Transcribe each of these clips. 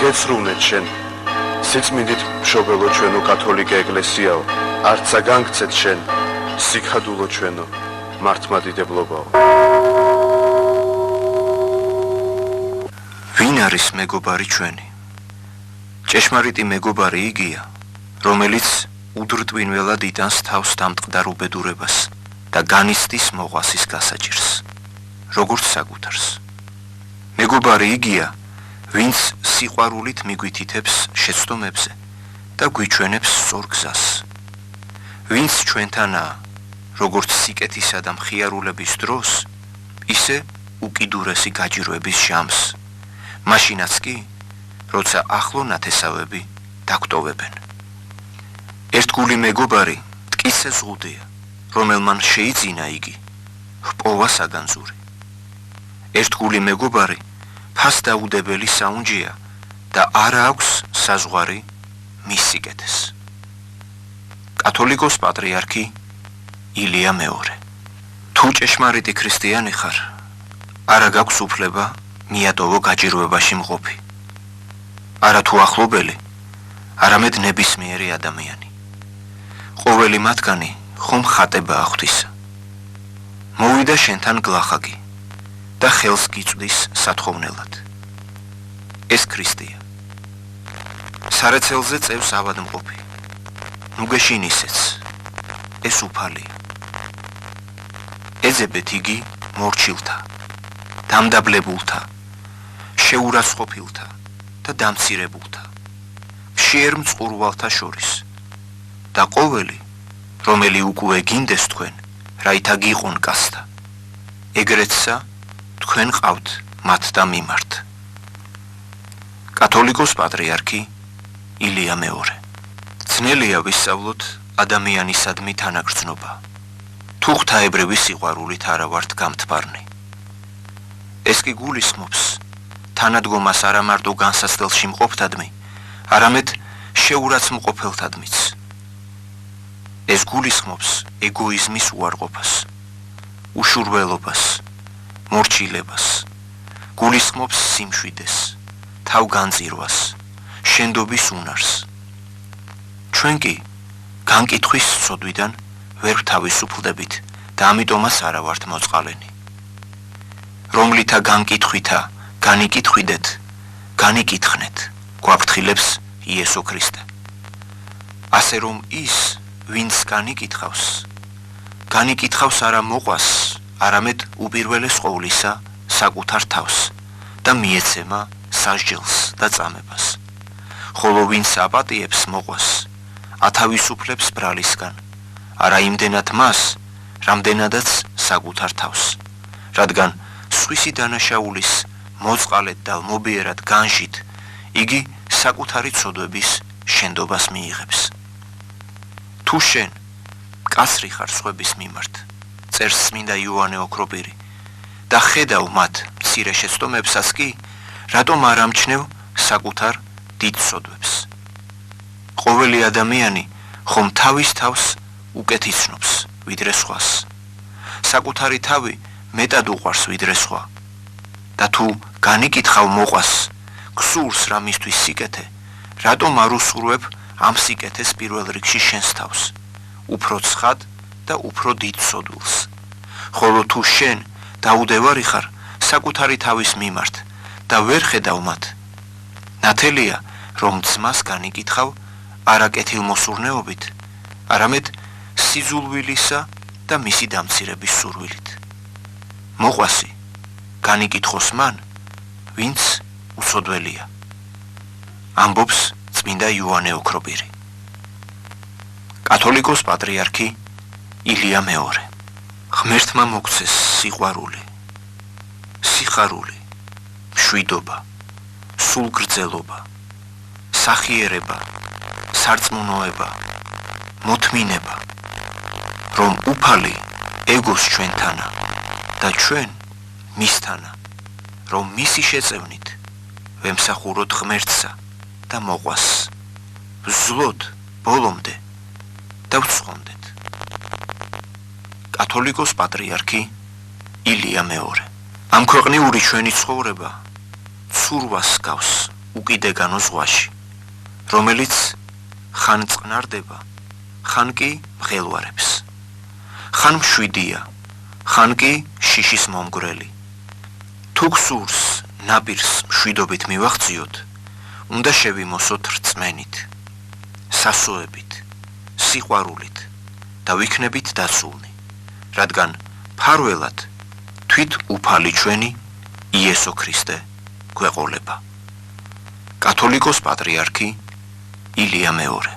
გეცრუნეთ შენ სიწმინდით მშობელო ჩვენო კათოლიკე ეკლესიაო არცა განგცეთ შენ სიქადულო ჩვენო მართლმადიდებლობაო ვინ არის მეგობარი ჩვენი ჭეშმარიტი მეგობარი იგია რომელიც უდრტვინველად იტანს თავს დამტყდარ უბედურებას და განიცდის მოყვასის გასაჭირს როგორც საკუთარს მეგობარი იგია ვინც სიყვარულით მიგვითითებს შეცდომებზე და გვიჩვენებს სწორ გზას ვინც ჩვენთანაა როგორც სიკეთისა და მხიარულების დროს ისე უკიდურესი გაჭირვების ჟამს მაშინაც კი როცა ახლო ნათესავები დაგტოვებენ ერთგული მეგობარი მტკიცე ზღუდეა რომელმან შეიძინა იგი ჰპოვა საგანძური ერთგული მეგობარი ფასდაუდებელი საუნჯეა და არ აქვს საზღვარი მის სიკეთეს კათოლიკოს პატრიარქი ილია მეორე თუ ჭეშმარიტი ქრისტიანი ხარ არა გაქვს უფლება მიატოვო გაჭირვებაში მყოფი არა თუ ახლობელი არამედ ნებისმიერი ადამიანი ყოველი მათგანი ხომ ხატებაა ღვთისა მოვიდა შენთან გლახაკი და ხელს გიწვდის სათხოვნელად ეს ქრისტეა სარეცელზე წევს ავადმყოფი ნუ გეშინ ისეც ეს უფალია ეძებეთ იგი მორჩილთა დამდაბლებულთა შეურაცხყოფილთა და დამცირებულთა მშიერ მწყურვალთა შორის და ყოველი რომელი უკვე გინდეს თქვენ რაითა გიყონ კაცთა ეგრეთსა თქვენ ყავთ მათთა მიმართ კათოლიკოს პატრიარქი ილია მეორე ძნელია ვისწავლოთ ადამიანისადმი თანაგრძნობა თუ ღვთაებრივი სიყვარულით არა ვართ გამთბარნი ეს კი გულისხმობს თანადგომას არა მარტო განსაცდელში მყოფთადმი არამედ შეურაცხმყოფელთადმიც ეს გულისხმობს ეგოიზმის უარყოფას უშურველობას მორჩილებას გულისხმობს სიმშვიდეს თავგანწირვას შენდობის უნარს ჩვენ კი განკითხვის ცოდვიდან ვერ ვთავისუფლდებით და ამიტომაც არა ვართ მოწყალენი რომლითა განკითხვითა განიკითხვიდეთ განიკითხნეთ გვაფრთხილებს იესო ქრისტე ასე რომ ის ვინც განიკითხავს არა მოყვას არამედ უპირველეს ყოვლისა საკუთარ თავს და მიეცემა სასჯელს და წამებას ხოლო ვინც აპატიებს მოყვას ათავისუფლებს ბრალისგან არა იმდენად მას რამდენადაც საკუთარ თავს რადგან სხვისი დანაშაულის მოწყალედ და მობიერად განშით იგი საკუთარი ცოდვების შენდობას მიიღებს თუ შენ კაცრი ხარ სხვების მიმართ წერს წმინდა იოანე ოქროპირი და ხედავ მათ მცირე შეცდომებსაც კი რატომ არ ამჩნევ საკუთარ დიდ ცოდვებს ყოველი ადამიანი ხომ თავის თავს უკეთ იცნობს ვიდრე სხვას საკუთარი თავი მეტად უყვარს ვიდრე სხვა და თუ განიკითხავ მოყვას გსურს რამისთვის სიკეთე რატომ არ უსურვებ ამ სიკეთეს პირველ რიგში შენს თავს უფრო ცხად და უფრო დიდ ცოდვილს ხოლო თუ შენ დაუდევარი ხარ საკუთარი თავის მიმართ და ვერ ხედავ მათ ნათელია რომ ძმას განიკითხავ არა კეთილმოსურნეობით არამედ სიძულვილისა და მისი დამცირების სურვილით მოყვასი განიკითხოს მან ვინც უცოდველია ამბობს წმინდა იოანე ოქროპირი კათოლიკოს პატრიარქი ილია მეორე ღმერთმა მოგცეს სიყვარული სიხარული მშვიდობა სულგრძელობა სახიერება სარწმუნოება მოთმინება რომ უფალი ეგოს ჩვენთანა და ჩვენ მისთანა რომ მისი შეწევნით ვემსახუროთ ღმერთსა და მოყვას ვზლოთ ბოლომდე და ვცხოვრდეთ კათოლიკოს პატრიარქი ილია მეორე ამ ქვეყნიური ჩვენი ცხოვრება ცურვას გავს უკიდეგანო ზღვაში, რომელიც ხან წყნარდება, ხან კი მღელვარებს, ხან მშვიდია, ხან კი შიშის მომგვრელი. თუ გსურს ნაპირს მშვიდობით მივაღწიოთ, უნდა შევიმოსოთ რწმენით, სასოებით, სიყვარულით და ვიქნებით დაცულნი, რადგან ფარველად თვით უფალი ჩვენი იესო ქრისტე გვეყოლება. კათოლიკოს პატრიარქი ილია მეორე.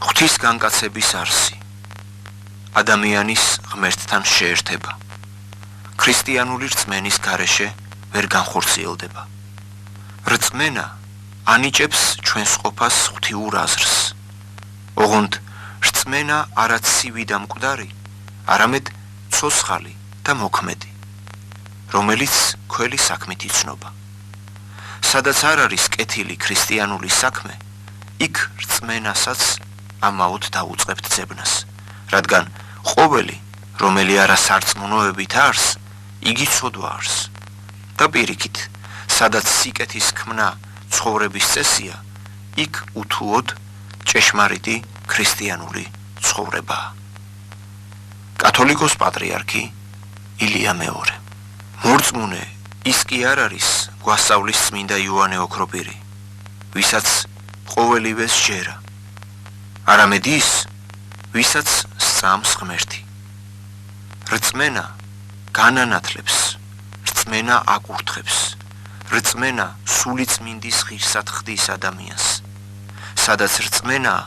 ღვთის განკაცების არსი, ადამიანის ღმერთთან შეერთება, ქრისტიანული რწმენის გარეშე ვერ განხორციელდება. რწმენა ანიჭებს ჩვენს ყოფას ღვთიურ აზრს. ოღონდ რწმენა არა ცივი და მკვდარი, არამედ ცოცხალი და მოქმედი, რომელიც ქველი საქმით იცნობა. სადაც არ არის კეთილი ქრისტიანული საქმე, იქ რწმენასაც ამაოდ დაუწყებთ ძებნას, რადგან ყოველი, რომელი არა სარწმუნოებით არს, იგი ცოდვა არს. და პირიქით, სადაც სიკეთის ქმნა ცხოვრების წესია, იქ უთუოდ ჭეშმარიტი ქრისტიანული ცხოვრებაა. კათოლიკოს პატრიარქი ილია მეორე. მორწმუნე ის კი არ არის გვასწავლის წმინდა იოანე ოქროპირი, ვისაც ყოველივე სჯერა, არამედ ის, ვისაც სწამს ღმერთი. რწმენა განანათლებს, რწმენა აკურთხებს, რწმენა სულიწმინდის ღირსად ხდის ადამიანს. სადაც რწმენაა,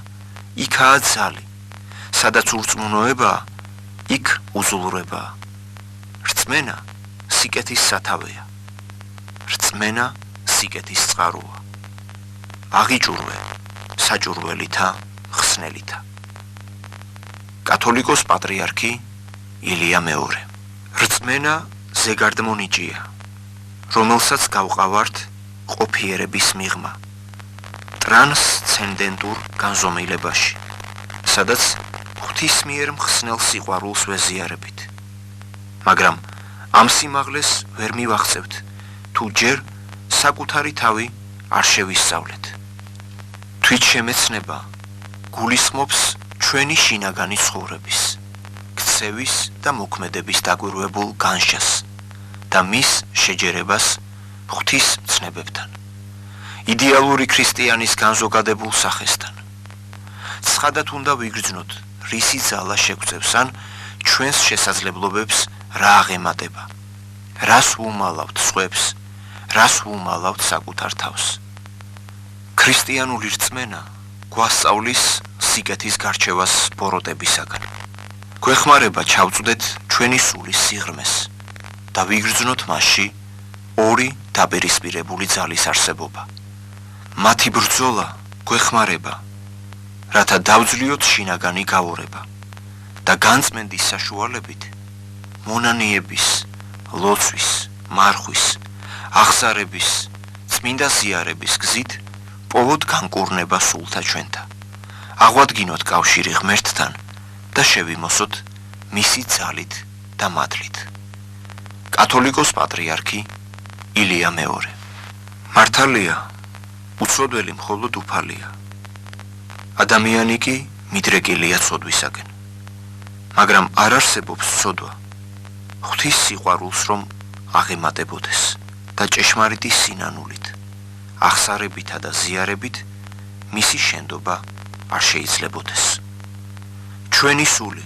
იქაა ძალი, სადაც ურწმუნოებაა, იქ უზულრებაა. რწმენა სიკეთის სათავეა, რწმენა სიკეთის წყაროა. აღიჭურვე საჭურველითა ხსნელითა. კათოლიკოს პატრიარქი ილია მეორე. რწმენა ზეგარდმონიჭია, რომელსაც გავყავართ ყოფიერების მიღმა, ტრანსცენდენტურ განზომილებაში, სადაც ღვთის მიერ მხსნელ სიყვარულს ვეზიარებით. მაგრამ ამ სიმაღლეს ვერ მივახცევთ, თუ ჯერ საკუთარი თავი არ შევისწავლეთ. თვითშემეცნება გულისხმობს ჩვენი შინაგანი ცხოვრების, ქცევის და მოქმედების დაგვირვებულ განშას და მის შეჯერებას ღვთის მცნებებთან, იდეალური ქრისტიანის განზოგადებულ სახესთან. ცხადად უნდა ვიგრძნოთ, რისი ძალა შეგვწევს ან ჩვენს შესაძლებლობებს რა აღემატება, რას ვუმალავთ სხვებს, რას ვუმალავთ საკუთარ თავს. ქრისტიანული რწმენა გვასწავლის სიკეთის გარჩევას ბოროტებისაგან. გვეხმარება ჩავწვდეთ ჩვენი სულის სიღრმეს და ვიგრძნოთ მასში ორი დაპირისპირებული ძალის არსებობა. მათი ბრძოლა გვეხმარება, რათა დავძლიოთ შინაგანი გაორება და განწმენდის საშუალებით მონანიების, ლოცვის, მარხვის, აღსარების, წმინდა ზიარების გზით პოვოთ განკურნება სულთა ჩვენთა, აღვადგინოთ კავშირი ღმერთთან და შევიმოსოთ მისი ძალით და მადლით. კათოლიკოს პატრიარქი ილია მეორე. მართალია, უცოდველი მხოლოდ უფალია, ადამიანი კი მიდრეკილია ცოდვისაკენ, მაგრამ არ არსებობს ცოდვა ღვთის სიყვარულს რომ აღემატებოდეს და ჭეშმარიტი სინანულით, აღსარებითა და ზიარებით მისი შენდობა არ შეიძლებოდეს. ჩვენი სული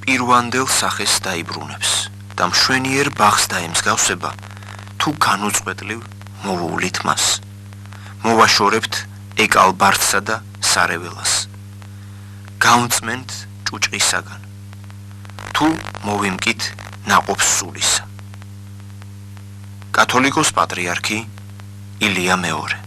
პირვანდელ სახეს დაიბრუნებს და მშვენიერ ბაღს დაემსგავსება, თუ განუწყვეტლივ მოვუვლით მას. მოვაშორებთ ეკალბარდსა და სარეველას. გავწმენთ ჭუჭყისაგან, თუ მოვიმკით ნაყოფს სულისა. კათოლიკოს პატრიარქი ილია მეორე.